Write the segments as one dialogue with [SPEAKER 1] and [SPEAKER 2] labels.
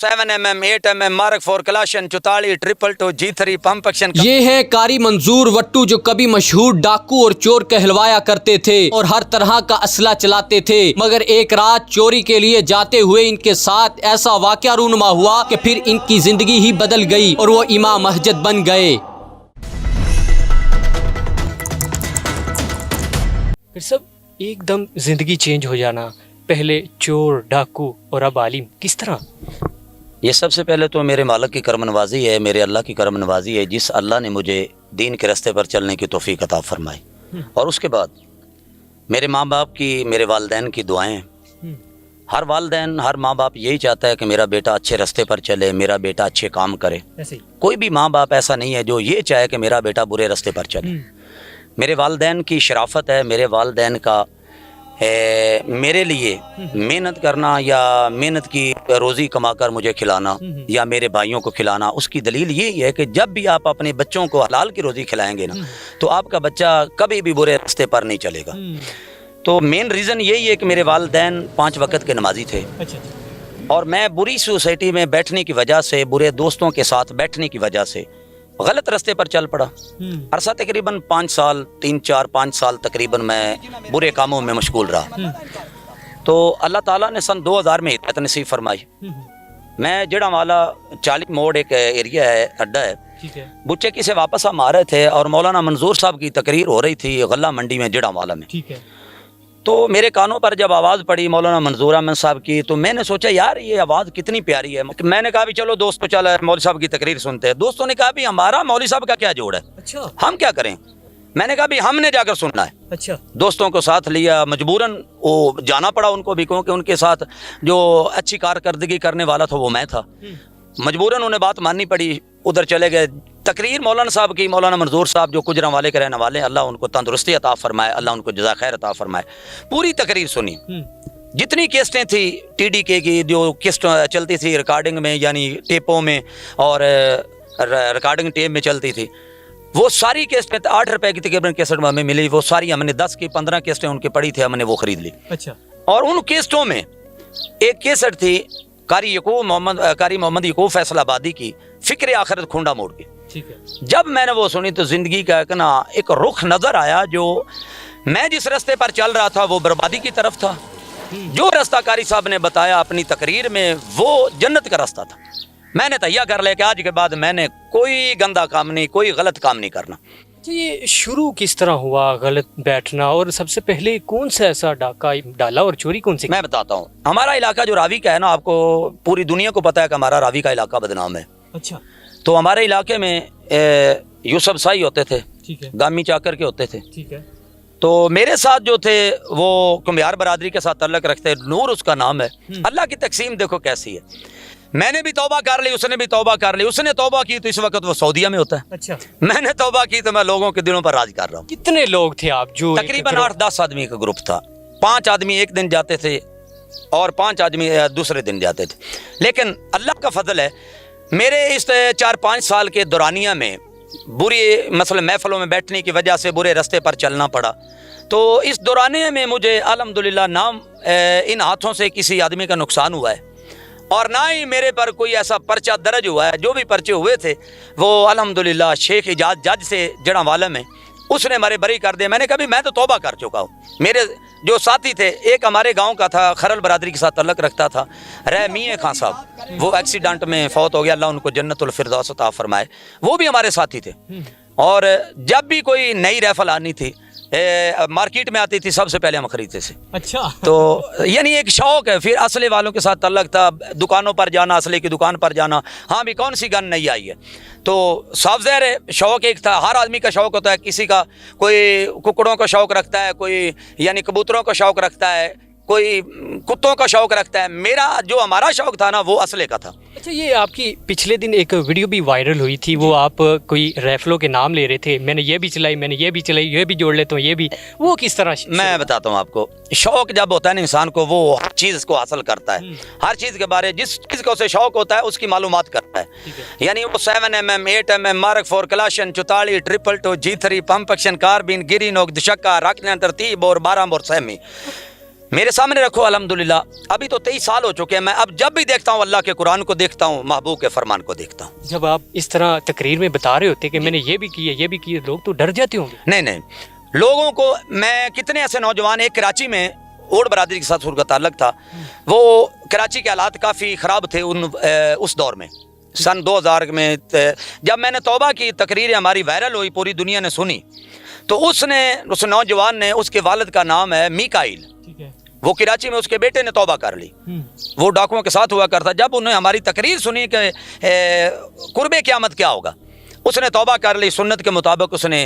[SPEAKER 1] 7mm 8mm Mark 4 कलाशन 44 222 G3 pump action.
[SPEAKER 2] ये है कारी मंजूर वट्टू, जो कभी मशहूर डाकू और चोर कहलवाया करते थे और हर तरह का असला चलाते थे। मगर एक रात चोरी के लिए जाते हुए इनके साथ ऐसा वाकया रूनुमा हुआ कि फिर इनकी जिंदगी ही बदल गई और वो इमाम मस्जिद बन गए।
[SPEAKER 3] फिर सब एकदम जिंदगी चेंज हो जाना, पहले चोर डाकू और अब आलिम, किस तरह?
[SPEAKER 1] ये सबसे पहले तो मेरे मालिक की करम नवाजी है, मेरे अल्लाह की करम नवाजी है, जिस अल्लाह ने मुझे दीन के रास्ते पर चलने की तौफीक अता फरमाई। और उसके बाद मेरे माँ बाप की, मेरे वालिदैन की दुआएं। हर वालिदैन, हर माँ बाप यही चाहता है कि मेरा बेटा अच्छे रास्ते पर चले, मेरा बेटा अच्छे काम करे।
[SPEAKER 3] ऐसे ही
[SPEAKER 1] कोई भी माँ बाप ऐसा नहीं है जो ये चाहे कि मेरा बेटा बुरे रास्ते पर चले। मेरे वालिदैन की शराफत है, मेरे वालिदैन का मेरे लिए मेहनत करना या मेहनत की रोज़ी कमाकर मुझे खिलाना या मेरे भाइयों को खिलाना। उसकी दलील यही है कि जब भी आप अपने बच्चों को हलाल की रोज़ी खिलाएंगे ना, तो आपका बच्चा कभी भी बुरे रास्ते पर नहीं चलेगा। तो मेन रीज़न यही है कि मेरे वालिदैन 5 वक्त के नमाजी थे। और मैं बुरी सोसाइटी में बैठने की वजह से, बुरे दोस्तों के साथ बैठने की वजह से गलत रास्ते पर चल पड़ा। अरसा तकरीबन 5 साल, 3-4-5 साल तकरीबन मैं बुरे कामों में मशगूल रहा। तो अल्लाह ताला ने सन 2000 में हिदायत नसीब फरमाई। मैं जड़ा वाला 40 मोड़ एक एरिया है, अड्डा है, बुच्चे की से वापस हम आ रहे थे और मौलाना मंजूर साहब की तकरीर हो रही थी गल्ला मंडी में, जड़ा वाला में। तो मेरे कानों पर जब आवाज़ पड़ी मौलाना मंजूर अहमद साहब की, तो मैंने सोचा यार ये आवाज़ कितनी प्यारी है। मैंने कहा भी चलो दोस्तों, चल मौलवी साहब की तकरीर सुनते हैं। दोस्तों ने कहा भी हमारा मौलवी साहब का क्या जोड़ है,
[SPEAKER 3] अच्छा
[SPEAKER 1] हम क्या करें। मैंने कहा भी हमने जाकर सुनना है।
[SPEAKER 3] अच्छा,
[SPEAKER 1] दोस्तों को साथ लिया, मजबूरन वो जाना पड़ा उनको भी, क्योंकि उनके साथ जो अच्छी कारकर्दगी करने वाला था वो मैं था। मजबूरन उन्हें बात माननी पड़ी, उधर चले गए। तकरीर मौलाना साहब की, मौलाना मंजूर साहब जो गुजरांवाले के रहने वाले, अल्लाह उनको तंदुरुस्ती अता फरमाए, अल्लाह उनको जज़ा खैर अता फरमाए। पूरी तकरीर सुनी, जितनी किस्टें थी TDK की, जो किस्त चलती थी रिकॉर्डिंग में यानी टेपों में और रिकॉर्डिंग टेप में चलती थी, वो सारी किस्टें 8 रुपए की तकरीबन कैसेट हमें मिली। वो सारी हमने 10 की 15 किस्टें उनकी पड़ी थी, हमने वो खरीद ली।
[SPEAKER 3] अच्छा,
[SPEAKER 1] और उन किस्तों में एक कैसेट थी कारी मोहम्मद यकूब फैसलाबादी की, फिक्र आखिरत खूंडा मोड़ की।
[SPEAKER 3] ठीक है।
[SPEAKER 1] जब मैंने वो सुनी तो जिंदगी का एक रुख नजर आया। जो मैं जिस रास्ते पर चल रहा था वो बर्बादी की तरफ था, जो रास्ता कारी साहब ने बताया अपनी तकरीर में वो जन्नत का रास्ता था। मैंने तैयार कर लिया कि आज के बाद मैंने कोई गंदा काम नहीं, कोई गलत काम नहीं करना।
[SPEAKER 3] तो ये शुरू किस तरह हुआ गलत बैठना, और सबसे पहले कौन सा ऐसा डाका डाला और चोरी कौन सी?
[SPEAKER 1] मैं बताता हूँ। हमारा इलाका जो रावी का है ना, आपको पूरी दुनिया को पता है कि हमारा रावी का इलाका बदनाम है।
[SPEAKER 3] अच्छा,
[SPEAKER 1] तो हमारे इलाके में यूसुफ साई होते थे,
[SPEAKER 3] ठीक है,
[SPEAKER 1] गामी चाकर के होते थे।
[SPEAKER 3] ठीक है।
[SPEAKER 1] तो मेरे साथ जो थे वो कुम्हार बरादरी के साथ तल्लक रखते, नूर उसका नाम है। अल्लाह की तकसीम देखो कैसी है। मैंने भी तौबा कर ली, उसने भी तौबा कर ली। उसने तौबा की तो इस वक्त वो सऊदीया में होता है।
[SPEAKER 3] अच्छा,
[SPEAKER 1] मैंने तौबा की तो मैं लोगों के दिलों पर राज कर रहा हूँ।
[SPEAKER 3] कितने लोग थे आप? जो
[SPEAKER 1] तकरीबन 8-10 आदमी का ग्रुप था। 5 आदमी एक दिन जाते थे और 5 आदमी दूसरे दिन जाते थे। लेकिन अल्लाह का फजल है, मेरे इस 4-5 साल के दौरानिया में बुरी मसलन महफलों में बैठने की वजह से बुरे रास्ते पर चलना पड़ा। तो इस दौरानिया में मुझे अल्हम्दुलिल्लाह नाम इन हाथों से किसी आदमी का नुकसान हुआ है और ना ही मेरे पर कोई ऐसा पर्चा दर्ज हुआ है। जो भी पर्चे हुए थे वो अल्हम्दुलिल्लाह शेख इजाज जज से जड़ांवाला में उसने हमारे बरी कर दिए। मैंने कभी मैं तो तौबा कर चुका हूँ। मेरे जो साथी थे, एक हमारे गांव का था, खरल बरादरी के साथ तल्लक रखता था, रहमीए खान साहब, वो एक्सीडेंट में फौत हो गया, अल्लाह उनको जन्नतुल फिरदौस अता फरमाए। वो भी हमारे साथी थे। और जब भी कोई नई राइफल आनी थी, मार्केट में आती थी, सबसे पहले हम खरीदते थे।
[SPEAKER 3] अच्छा,
[SPEAKER 1] तो यानी एक शौक है। फिर असले वालों के साथ तल्लक था, दुकानों पर जाना, असले की दुकान पर जाना। हाँ भी कौन सी गन नहीं आई है, तो साफ ज़ाहिर है शौक एक था। हर आदमी का शौक होता है, किसी का कोई कुकड़ों का शौक रखता है, कोई यानी कबूतरों का शौक रखता है, कोई कुत्तों का शौक रखता है। मेरा जो हमारा शौक था ना वो असले का था।
[SPEAKER 3] अच्छा, ये आपकी पिछले दिन एक वीडियो भी वायरल हुई थी, वो आप कोई राइफलों के नाम ले रहे थे, मैंने ये भी चलाई, मैंने ये भी चलाई, ये भी जोड़ लेता हूँ, ये भी, वो किस तरह?
[SPEAKER 1] मैं बताता हूँ आपको। शौक जब होता है ना इंसान को, वो हर चीज़ को हासिल करता है, हर चीज़ के बारे, जिस चीज़ को उसे शौक होता है उसकी मालूमात करता है। यानी वो 7mm 8mm मार्क 4 कलाशन 44 222 G3 पंप एक्शन कारबीन गिरी नोक दशक्का रखने तरतीब और 12 बोर सहमी। मेरे सामने रखो अल्हम्दुलिल्लाह। अभी तो 23 साल हो चुके हैं, मैं अब जब भी देखता हूँ अल्लाह के कुरान को देखता हूँ, महबूब के फरमान को देखता हूँ।
[SPEAKER 3] जब आप इस तरह तकरीर में बता रहे होते कि मैंने ये भी किया ये भी किया, लोग तो डर जाते होंगे।
[SPEAKER 1] नहीं नहीं, लोगों को मैं कितने ऐसे नौजवान, एक कराची में ओड बरादरी के साथ उनका ताल्लुक था, वो कराची के हालात काफ़ी ख़राब थे उस दौर में, सन 2000 में। जब मैंने तौबा की, तकरीरें हमारी वायरल हुई, पूरी दुनिया ने सुनी, तो उस नौजवान ने, उसके वालिद का नाम है मीकाइल,
[SPEAKER 3] ठीक है,
[SPEAKER 1] वो कराची में उसके बेटे ने तौबा कर ली। वो डाकुओं के साथ हुआ करता। जब उन्हें हमारी तकरीर सुनी कि कुर्बे क़यामत क्या होगा, उसने तौबा कर ली, सुन्नत के मुताबिक उसने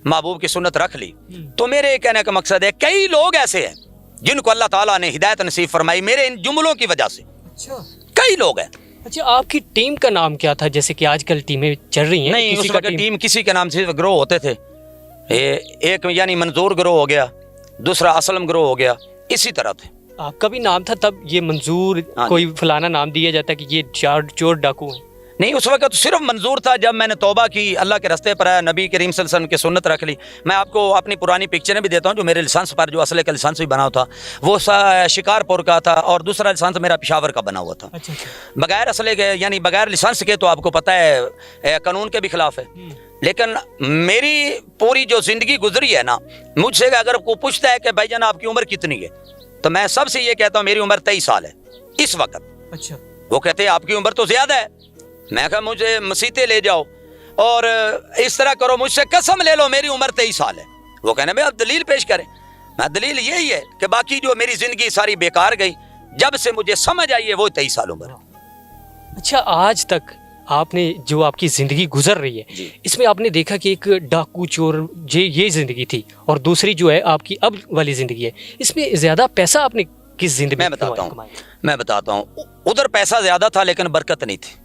[SPEAKER 1] महबूब की सुन्नत रख ली। तो मेरे कहने का मकसद है, कई लोग ऐसे हैं जिनको अल्लाह ताला ने हिदायत नसीब फरमाई मेरे इन जुमलों की वजह से।
[SPEAKER 3] अच्छा,
[SPEAKER 1] कई लोग हैं।
[SPEAKER 3] अच्छा, आपकी टीम का नाम क्या था, जैसे कि आजकल टीमें चल रही हैं?
[SPEAKER 1] नहीं, उस वक्त टीम किसी के नाम से ग्रोह होते थे। एक यानी मंजूर ग्रोह हो गया, दूसरा असलम ग्रोह हो गया, इसी तरह थे।
[SPEAKER 3] आपका भी नाम था तब, ये मंजूर, कोई फलाना नाम दिया जाता कि ये चोर डाकू हैं?
[SPEAKER 1] नहीं, उस वक्त तो सिर्फ मंजूर था। जब मैंने तौबा की, अल्लाह के रास्ते पर आया, नबी करीम सल्लल्लाहु अलैहि वसल्लम की सुन्नत रख ली। मैं आपको अपनी पुरानी पिक्चरें भी देता हूँ, जो मेरे लाइसेंस पर, जो असले का लाइसेंस भी बना हुआ था, वो शिकारपुर का था, और दूसरा लाइसेंस मेरा पेशावर का बना हुआ था।
[SPEAKER 3] अच्छा,
[SPEAKER 1] बगैर असले के, यानी बगैर लाइसेंस के, तो आपको पता है कानून के भी खिलाफ है। लेकिन मेरी पूरी जो ज़िंदगी गुजरी है ना, मुझसे अगर कोई पूछता है कि भाईजान आपकी उम्र कितनी है, तो मैं सबसे ये कहता हूँ मेरी उम्र 23 साल है इस वक्त।
[SPEAKER 3] अच्छा,
[SPEAKER 1] वो कहते हैं आपकी उम्र तो ज़्यादा है। मैं कहा मुझे मसीते ले जाओ और इस तरह करो, मुझसे कसम ले लो मेरी उम्र 23 साल है। वो कहने भाई आप दलील पेश करें। मैं दलील यही है कि बाकी जो मेरी ज़िंदगी सारी बेकार गई, जब से मुझे समझ आई है वो 23 साल उम्र।
[SPEAKER 3] अच्छा, आज तक आपने जो आपकी ज़िंदगी गुजर रही है, इसमें आपने देखा कि एक डाकू चोर ये ज़िंदगी थी, और दूसरी जो है आपकी अब वाली ज़िंदगी है, इसमें ज़्यादा पैसा आपने किस ज़िंदगी में
[SPEAKER 1] मैं बताता हूँ। उधर पैसा ज़्यादा था लेकिन बरकत नहीं थी।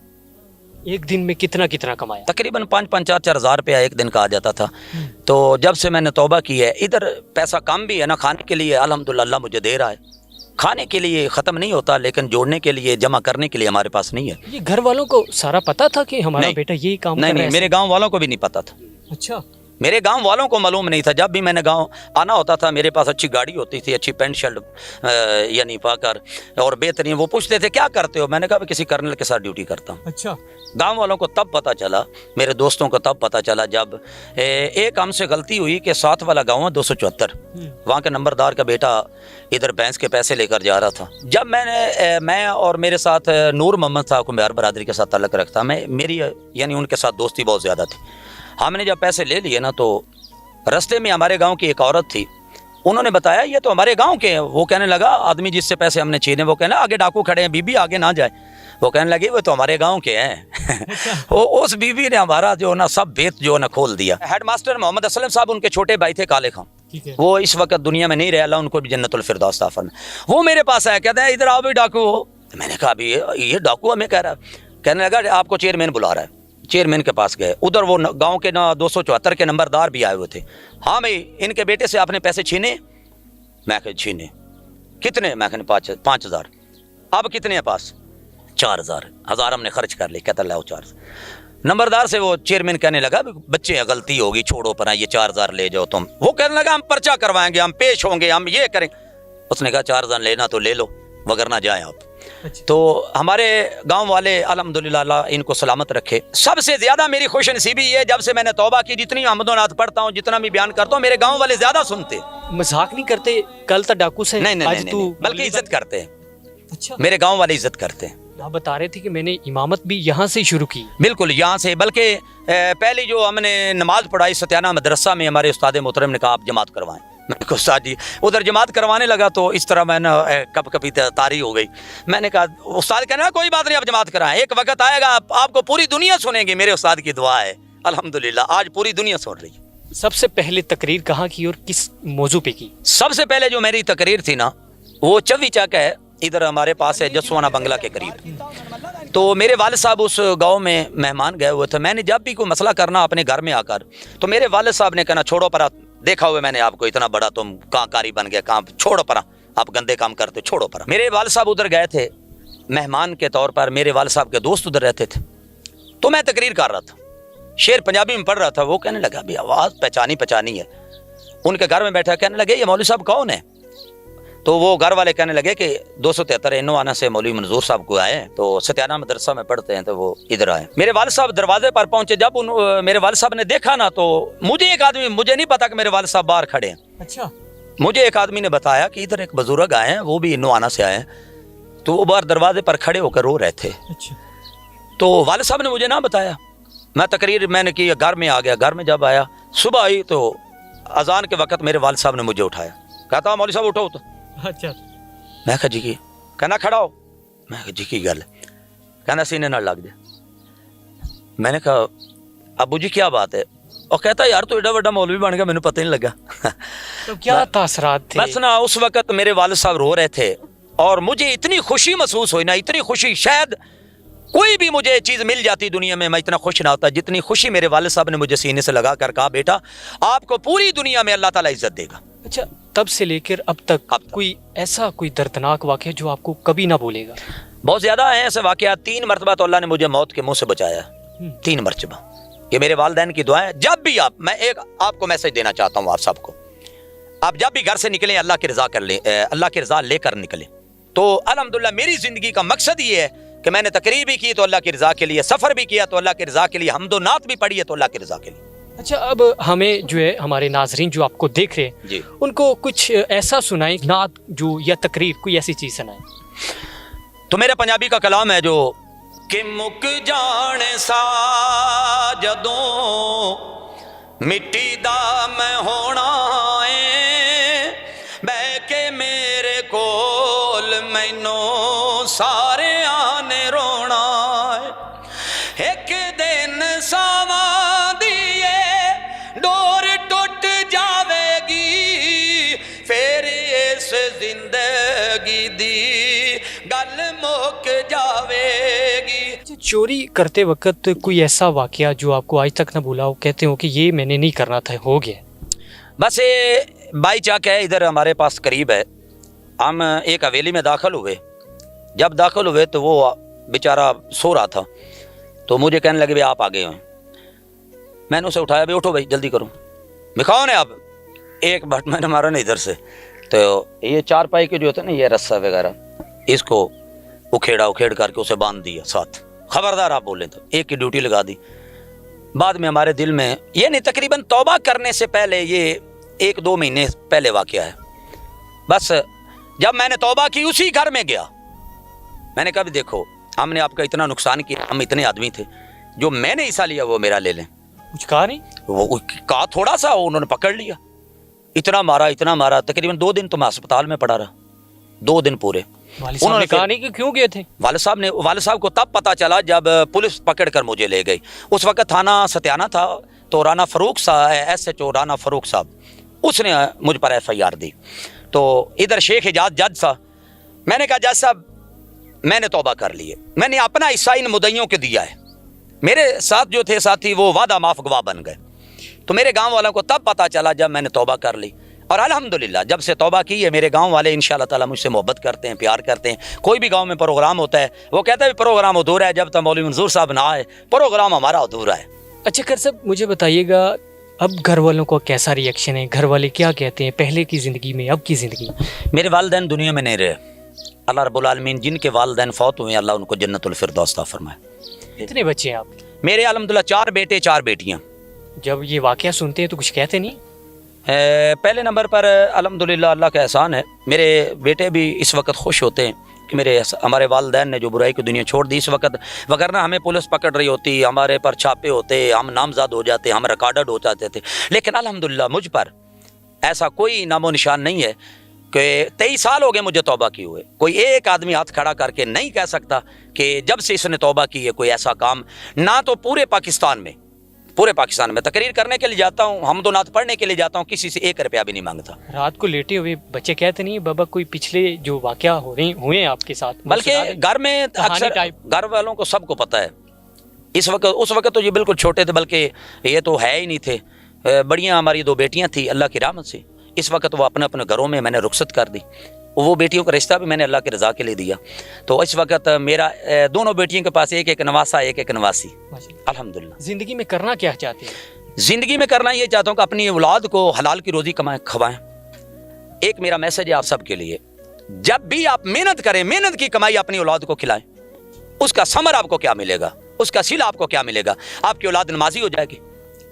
[SPEAKER 3] एक दिन में कितना कमाया?
[SPEAKER 1] तकरीबन 5-5, 4-4 हज़ार रुपया एक दिन का आ जाता था। तो जब से मैंने तौबा की है, इधर पैसा कम भी है ना, खाने के लिए अल्हम्दुलिल्लाह मुझे दे रहा है। खाने के लिए ख़त्म नहीं होता, लेकिन जोड़ने के लिए, जमा करने के लिए हमारे पास नहीं है।
[SPEAKER 3] ये घर वालों को सारा पता था कि हमारा बेटा यही काम कर रहा है?
[SPEAKER 1] नहीं, मेरे गाँव वालों को भी नहीं पता था।
[SPEAKER 3] अच्छा,
[SPEAKER 1] मेरे गांव वालों को मालूम नहीं था। जब भी मैंने गांव आना होता था, मेरे पास अच्छी गाड़ी होती थी, अच्छी पेंट शर्ट यानी पाकर, और बेहतरीन। वो पूछते थे क्या करते हो, मैंने कहा किसी कर्नल के साथ ड्यूटी करता हूँ।
[SPEAKER 3] अच्छा,
[SPEAKER 1] गांव वालों को तब पता चला, मेरे दोस्तों को तब पता चला, जब एक हमसे गलती हुई कि साथ वाला गाँव है 274, वहाँ के नंबरदार का बेटा इधर भैंस के पैसे लेकर जा रहा था। जब मैं और मेरे साथ नूर मोहम्मद साहब को मेहर बरादरी के साथ ताल्लुक़ रखता, मेरी यानी उनके साथ दोस्ती बहुत ज़्यादा थी। हमने जब पैसे ले लिए ना, तो रास्ते में हमारे गांव की एक औरत थी, उन्होंने बताया ये तो हमारे गांव के हैं। वो कहने लगा, आदमी जिससे पैसे हमने छीने, वो कहना आगे डाकू खड़े हैं, बीबी आगे ना जाए। वो कहने लगी वो तो हमारे गांव के हैं। उस बीबी ने हमारा जो ना सब भेद जो ना खोल दिया। हेडमास्टर मोहम्मद असलम साहब, उनके छोटे भाई थे काले खां, वो इस वक्त दुनिया में नहीं रहे, अल्लाह उनको भी जन्नतुल फिरदौस अता फरमाए। वो मेरे पास आया, कहते हैं इधर आओ भी डाकू हो। मैंने कहा अभी ये डाकू हमें कह रहा है। कहने लगा आपको चेयरमैन बुला रहा है। चेयरमैन के पास गए, उधर वो गांव के ना 274 के नंबरदार भी आए हुए थे। हाँ भाई, इनके बेटे से आपने पैसे छीने? मैं कह छीने। कितने? मैं कहने 5,000। अब कितने हैं पास? 4,000 हमने खर्च कर ली। कहता लाओ 4। नंबरदार से वो चेयरमैन कहने लगा बच्चे गलती होगी, छोड़ो पर ये 4,000 ले जाओ तुम। वो कहने लगा हम पर्चा करवाएंगे, हम पेश होंगे, हम ये करेंगे। उसने कहा 4,000 लेना तो ले लो, वगरना जाए आप। तो हमारे गांव वाले अल्हम्दुलिल्लाह इनको सलामत रखे। सबसे ज्यादा मेरी खुशनसीबी है, जब से मैंने तौबा की, जितनी हम्दोनात पढ़ता हूँ, जितना भी बयान करता हूँ, मेरे गांव वाले ज्यादा सुनते।
[SPEAKER 3] मजाक नहीं करते कल तक डाकू से?
[SPEAKER 1] नहीं, बल्कि इज्जत करते हैं।
[SPEAKER 3] अच्छा,
[SPEAKER 1] मेरे गांव वाले इज्जत करते हैं।
[SPEAKER 3] आप बता रहे थे कि मैंने इमामत भी यहाँ से शुरू की? बिल्कुल,
[SPEAKER 1] यहाँ से। बल्कि पहली जो हमने नमाज पढ़ाई सत्याना मदरसा में, हमारे उस्ताद मोहतरम ने कहा आप जमात करवाएं। मैंने कहा उस्ताद जी, उधर जमात करवाने लगा तो इस तरह मैंने कभी तारी हो गई। मैंने कहा उस्ताद कहना कोई बात नहीं, आप जमात कराएं, एक वक्त आएगा आपको पूरी दुनिया सुनेगी। मेरे उस्ताद की दुआ है, अल्हम्दुलिल्लाह आज पूरी दुनिया सुन रही है।
[SPEAKER 3] सबसे पहले तकरीर कहाँ की और किस मौजू पे की?
[SPEAKER 1] सबसे पहले जो मेरी तकरीर थी ना, वो चवी चक है, इधर हमारे पास है जसवाना बंगला के करीब। तो मेरे वालिद साहब उस गांव में मेहमान गए हुए थे। मैंने जब भी कोई मसला करना अपने घर में आकर, तो मेरे वालिद साहब ने कहना छोड़ो परा, देखा हुआ मैंने आपको इतना बड़ा, तुम कहाँ कारी बन गए, कहाँ, छोड़ो परा, आप गंदे काम करते, छोड़ो परा। मेरे वालिद साहब उधर गए थे मेहमान के तौर पर, मेरे वालिद साहब के दोस्त उधर रहते थे। तो मैं तकरीर कर रहा था, शेर पंजाबी में पढ़ रहा था। वो कहने लगा भी आवाज़ पहचानी है। उनके घर में बैठा, कहने लगे ये मौलवी साहब कौन है? تو وہ گھر والے کہنے لگے کہ 273 انوانا سے مولوی منظور صاحب کو آئے تو ستیانہ مدرسہ میں پڑھتے ہیں تو وہ ادھر آئے. میرے والد صاحب دروازے پر پہنچے. جب میرے والد صاحب نے دیکھا نا تو مجھے ایک آدمی, مجھے نہیں پتا کہ میرے والد صاحب باہر کھڑے ہیں.
[SPEAKER 3] اچھا.
[SPEAKER 1] مجھے ایک آدمی نے بتایا کہ ادھر ایک بزرگ آئے ہیں, وہ بھی انوانا سے آئے ہیں, تو وہ باہر دروازے پر کھڑے ہو کر رو رہے تھے.
[SPEAKER 3] اچھا.
[SPEAKER 1] تو والد صاحب نے مجھے نہ بتایا. میں تقریر میں نے کی, گھر میں آ گیا. گھر میں جب آیا صبح آئی تو اذان کے وقت میرے والد صاحب نے مجھے اٹھایا. کہتا مولوی صاحب اٹھو. تو
[SPEAKER 3] اچھا.
[SPEAKER 1] میں کہا جی کی, کہنا کھڑا ہو. میں کہا جی کی گل ہے. کہنا سینے نہ لگ جائے. میں نے کہا ابو جی کیا بات ہے. اور کہتا یار تو ایڈا بڑا مولوی بن گیا, مجھے پتہ نہیں لگا.
[SPEAKER 3] تو کیا تاثرات تھے؟
[SPEAKER 1] بس نا اس وقت میرے والد صاحب رو رہے تھے اور مجھے اتنی خوشی محسوس ہوئی نا, اتنی خوشی, شاید کوئی بھی مجھے چیز مل جاتی دنیا میں اتنا خوش نہ ہوتا جتنی خوشی میرے والد صاحب نے مجھے سینے سے لگا کر کہا بیٹا آپ کو پوری دنیا میں اللہ تعالیٰ عزت دے گا.
[SPEAKER 3] اچھا, تب سے لے کر اب تک کوئی ایسا کوئی دردناک واقعہ جو آپ کو کبھی نہ بھولے گا؟
[SPEAKER 1] بہت زیادہ ہیں ایسے واقعات. 3 مرتبہ تو اللہ نے مجھے موت کے منہ سے بچایا. 3 مرتبہ. یہ میرے والدین کی دعائیں. جب بھی میں ایک آپ کو میسج دینا چاہتا ہوں, آپ سب کو, آپ جب بھی گھر سے نکلیں اللہ کی رضا کر لیں, اللہ کی رضا لے کر نکلیں. تو الحمدللہ میری زندگی کا مقصد یہ ہے کہ میں نے تقریر بھی کی تو اللہ کی رضا کے لیے, سفر بھی کیا تو اللہ کی رضا کے لیے, حمد و نعت بھی پڑھی ہے تو اللہ کی رضا کے لیے.
[SPEAKER 3] اچھا, اب ہمیں جو ہے ہمارے ناظرین جو آپ کو دیکھ رہے ہیں
[SPEAKER 1] جی,
[SPEAKER 3] ان کو کچھ ایسا سنائیں, نعت جو یا تقریر کوئی ایسی چیز سنائیں.
[SPEAKER 1] تو میرا پنجابی کا کلام ہے جو کہ مک جان سا جدوں مٹی دا میں ہونا ہے, بہ کے میرے کول مینوں سارے آنے رونا ہے. ایک دن ساواں دیے ڈور ٹوٹ جاوے گی, پھر اس زندگی دی گل مک جاوے گی.
[SPEAKER 3] چوری کرتے وقت کوئی ایسا واقعہ جو آپ کو آج تک نہ بھولا ہو, کہتے ہو کہ یہ میں نے نہیں کرنا تھا, ہو گیا؟
[SPEAKER 1] بس یہ بائی چاک ہے, ادھر ہمارے پاس قریب ہے. ہم ایک حویلی میں داخل ہوئے. جب داخل ہوئے تو وہ بیچارہ سو رہا تھا, تو مجھے کہنے لگے بھی آپ آگے ہوئے. میں نے اسے اٹھایا, بھی اٹھو بھائی جلدی کرو. میں کون ہے آپ؟ ایک بٹ میں نے مارا نا ادھر سے, تو یہ 4 پائی کے جو ہوتے ہیں نا, یہ رسہ وغیرہ, اس کو اکھیڑ کر کے اسے باندھ دیا ساتھ. خبردار آپ بولیں تو ایک کی ڈیوٹی لگا دی. بعد میں ہمارے دل میں یہ نہیں, تقریباً توبہ کرنے سے پہلے, یہ 1-2 مہینے پہلے واقعہ ہے. بس جب میں نے توبہ کی اسی گھر میں گیا, میں نے کہا بھی دیکھو ہم نے آپ کا اتنا نقصان کیا, ہم اتنے آدمی تھے, جو میں نے حصہ لیا وہ میرا لے لیں.
[SPEAKER 3] کچھ کہا نہیں؟
[SPEAKER 1] وہ کہا تھوڑا سا, انہوں نے پکڑ لیا, اتنا مارا. تقریباً 2 دن تو میں ہسپتال میں پڑا رہا, 2 دن پورے.
[SPEAKER 3] والد صاحب نے کہا نہیں کہ کیوں گئے تھے؟
[SPEAKER 1] والد صاحب کو تب پتا چلا جب پولیس پکڑ کر مجھے لے گئی. اس وقت تھانہ ستیانہ تھا, تو رانا فاروق صاحب, SHO رانا فاروق صاحب, اس نے مجھ پر FIR دی. تو ادھر شیخ حجاز جج صاحب, میں نے کہا جج صاحب میں نے توبہ کر لی ہے, میں نے اپنا حصہ ان مدعیوں کے دیا ہے. میرے ساتھ جو تھے ساتھی وہ وعدہ معاف گواہ بن گئے. تو میرے گاؤں والوں کو تب پتا چلا جب میں نے توبہ کر لی. اور الحمدللہ جب سے توبہ کی ہے, میرے گاؤں والے انشاءاللہ تعالیٰ مجھ سے محبت کرتے ہیں, پیار کرتے ہیں. کوئی بھی گاؤں میں پروگرام ہوتا ہے, وہ کہتا ہے پروگرام ادھورا ہے, جب تک مولوی منظور صاحب نہ آئے پروگرام ہمارا ادھورا ہے.
[SPEAKER 3] اچھا کر صاحب, مجھے بتائیے گا اب گھر والوں کا کیسا ری ایکشن ہے, گھر والے کیا کہتے ہیں پہلے کی زندگی میں اب کی زندگی میں؟
[SPEAKER 1] میرے والدین دنیا میں نہیں رہے. اللہ رب العالمین جن کے والدین فوت ہوئے ہیں اللہ ان کو جنت الفردوس عطا فرمائے.
[SPEAKER 3] کتنے بچے ہیں آپ کے؟
[SPEAKER 1] میرے الحمدللہ 4 بیٹے 4 بیٹیاں.
[SPEAKER 3] جب یہ واقعہ سنتے ہیں تو کچھ کہتے نہیں؟
[SPEAKER 1] پہلے نمبر پر الحمدللہ اللہ کا احسان ہے, میرے بیٹے بھی اس وقت خوش ہوتے ہیں کہ ہمارے والدین نے جو برائی کی دنیا چھوڑ دی اس وقت, وگرنہ ہمیں پولیس پکڑ رہی ہوتی, ہمارے پر چھاپے ہوتے, ہم نامزد ہو جاتے, ہم ریکارڈڈ ہو جاتے تھے. لیکن الحمدللہ مجھ پر ایسا کوئی نام و نشان نہیں ہے کہ 23 سال ہو گئے مجھے توبہ کی ہوئے. کوئی ایک آدمی ہاتھ کھڑا کر کے نہیں کہہ سکتا کہ جب سے اس نے توبہ کی ہے کوئی ایسا کام, نہ تو پورے پاکستان میں تقریر کرنے کے لیے جاتا ہوں, حمد و نعت پڑھنے کے لیے جاتا ہوں, کسی سے 1 روپیہ بھی نہیں مانگتا.
[SPEAKER 3] رات کو لیٹے ہوئے بچے کہتے نہیں بابا کوئی پچھلے جو واقعہ ہوئے ہیں آپ کے ساتھ؟
[SPEAKER 1] بلکہ گھر میں اکثر گھر والوں کو سب کو پتہ ہے. اس وقت تو یہ بالکل چھوٹے تھے, بلکہ یہ تو ہے ہی نہیں تھے. بڑیاں ہماری 2 بیٹیاں تھیں اللہ کی رحمت سے, اس وقت وہ اپنے گھروں میں نے رخصت کر دی. وہ بیٹیوں کا رشتہ بھی میں نے اللہ کی رضا کے لیے دیا. تو اس وقت میرا دونوں بیٹیوں کے پاس ایک نواسا, ایک نواسی. الحمدللہ.
[SPEAKER 3] زندگی میں کرنا کیا چاہتے ہیں؟
[SPEAKER 1] زندگی میں کرنا یہ چاہتا ہوں کہ اپنی اولاد کو حلال کی روزی کھوائیں. ایک میرا میسج ہے آپ سب کے لیے, जब भी आप मेहनत करें, मेहनत की कमाई अपनी औलाद को खिलाएं, उसका समर आपको क्या मिलेगा, उसका सिला आपको क्या मिलेगा। आपकी औलाद नमाजी हो जाएगी,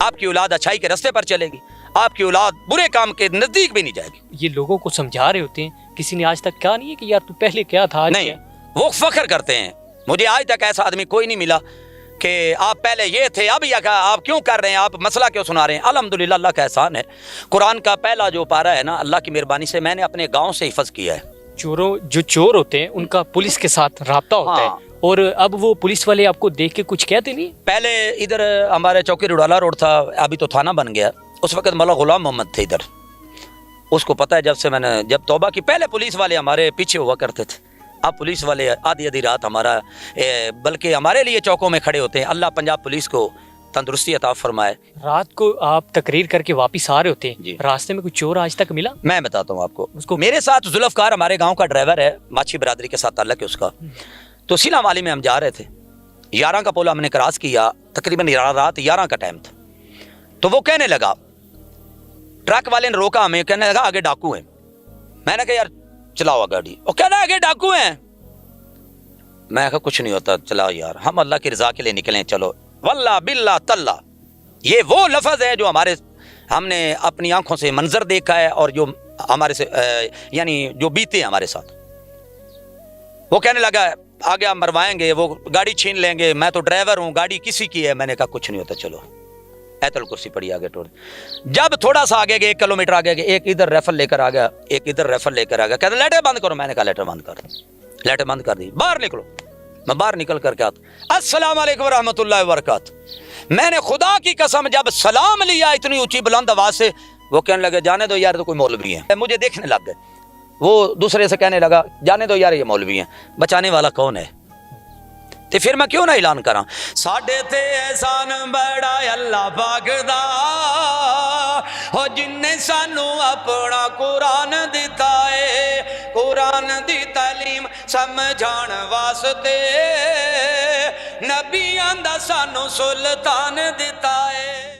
[SPEAKER 1] आपकी औलाद अच्छाई के रास्ते पर चलेगी, आपकी औलाद बुरे काम के नजदीक भी नहीं जाएगी।
[SPEAKER 3] ये लोगों को समझा रहे होते हैं, किसी ने आज तक कहा नहीं है कि यार तू पहले क्या था आज
[SPEAKER 1] नहीं,
[SPEAKER 3] क्या?
[SPEAKER 1] वो फख्र करते हैं। मुझे आज तक ऐसा आदमी कोई नहीं मिला कि आप पहले ये थे अब या आप क्यों कर रहे हैं, आप मसला क्यों सुना रहे हैं। अल्हम्दुलिल्लाह अल्लाह का एहसान है, कुरान का पहला जो पारा है ना, अल्लाह की मेहरबानी से मैंने अपने गांव से हिफज किया है।
[SPEAKER 3] चोर होते हैं उनका पुलिस के साथ राब्ता होता
[SPEAKER 1] हाँ।
[SPEAKER 3] है, और अब वो पुलिस वाले आपको देख के कुछ कहते नहीं?
[SPEAKER 1] पहले इधर हमारे चौकी रुडाला रोड था, अभी तो थाना बन गया, उस वक्त मौला गुलाम मोहम्मद थे इधर, उसको पता है जब तौबा की, पहले पुलिस वाले हमारे पीछे हुआ करते थे, अब पुलिस वाले आधी आधी रात हमारा बल्कि हमारे लिए चौकों में खड़े होते हैं। अल्लाह पंजाब पुलिस को तंदुरुस्ती अता फरमाए।
[SPEAKER 3] रात को आप तकरीर करके वापस आ रहे होते
[SPEAKER 1] जी।
[SPEAKER 3] हैं, रास्ते में कोई चोर आज तक मिला?
[SPEAKER 1] मैं बताता हूँ आपको, उसको मेरे साथ जुल्फकार हमारे गांव का ड्राइवर है, माछी बरादरी के साथ ताल्लुक है उसका। तो सिला वाली में हम जा रहे थे, 11 का पोला हमने क्रॉस किया, तकरीबन रात 11 का टाइम था। तो वो कहने लगा, ट्रक वाले ने रोका हमें, कहने लगा आगे डाकू हैं। मैंने कहा यार चलाओ गाड़ी, वो कह रहा आगे डाकू हैं। मैं कहा कुछ नहीं होता, चलाओ यार, हम अल्लाह की रजा के लिए निकले, चलो। वल्ला बिल्ला तल्ला, ये वो लफ्ज़ है जो हमने अपनी आंखों से मंजर देखा है और जो हमारे से यानी जो बीते हैं हमारे साथ। वो कहने लगा आगे आप मरवाएंगे, वो गाड़ी छीन लेंगे, मैं तो ड्राइवर हूँ, गाड़ी किसी की है। मैंने कहा कुछ नहीं होता, चलो। ऐतल कुर्सी पड़ी आगे टोड़। जब थोड़ा सा आगे गए, 1 किलोमीटर आगे गए, एक इधर रेफल लेकर आ गया, एक इधर रेफल लेकर आ गया, कहते लेटर बंद करो। मैंने कहा लेटर बंद कर, लेटर बंद कर दी, बाहर निकलो। मैं बाहर निकल करके आता, अस्सलाम वालेकुम रहमतुल्लाहि व बरकातहू। मैंने खुदा की कसम जब सलाम लिया इतनी ऊंची बुलंद आवाज से, वो कहने लगे जाने दो यार, तो कोई मौलवी है। मुझे देखने लग गए, वो दूसरे से कहने लगा जाने दो यार, ये मौलवी है, बचाने वाला कौन है। ते फिर मैं क्यों ना ऐलान करा, साडे ते एहसान बड़ा अल्लाह पाक दा, हो जिन्ने सानू अपना कुरान दिता है, कुरान दी तालीम समझाण वास्ते नबियां दा सानू सुल्तान दिता है।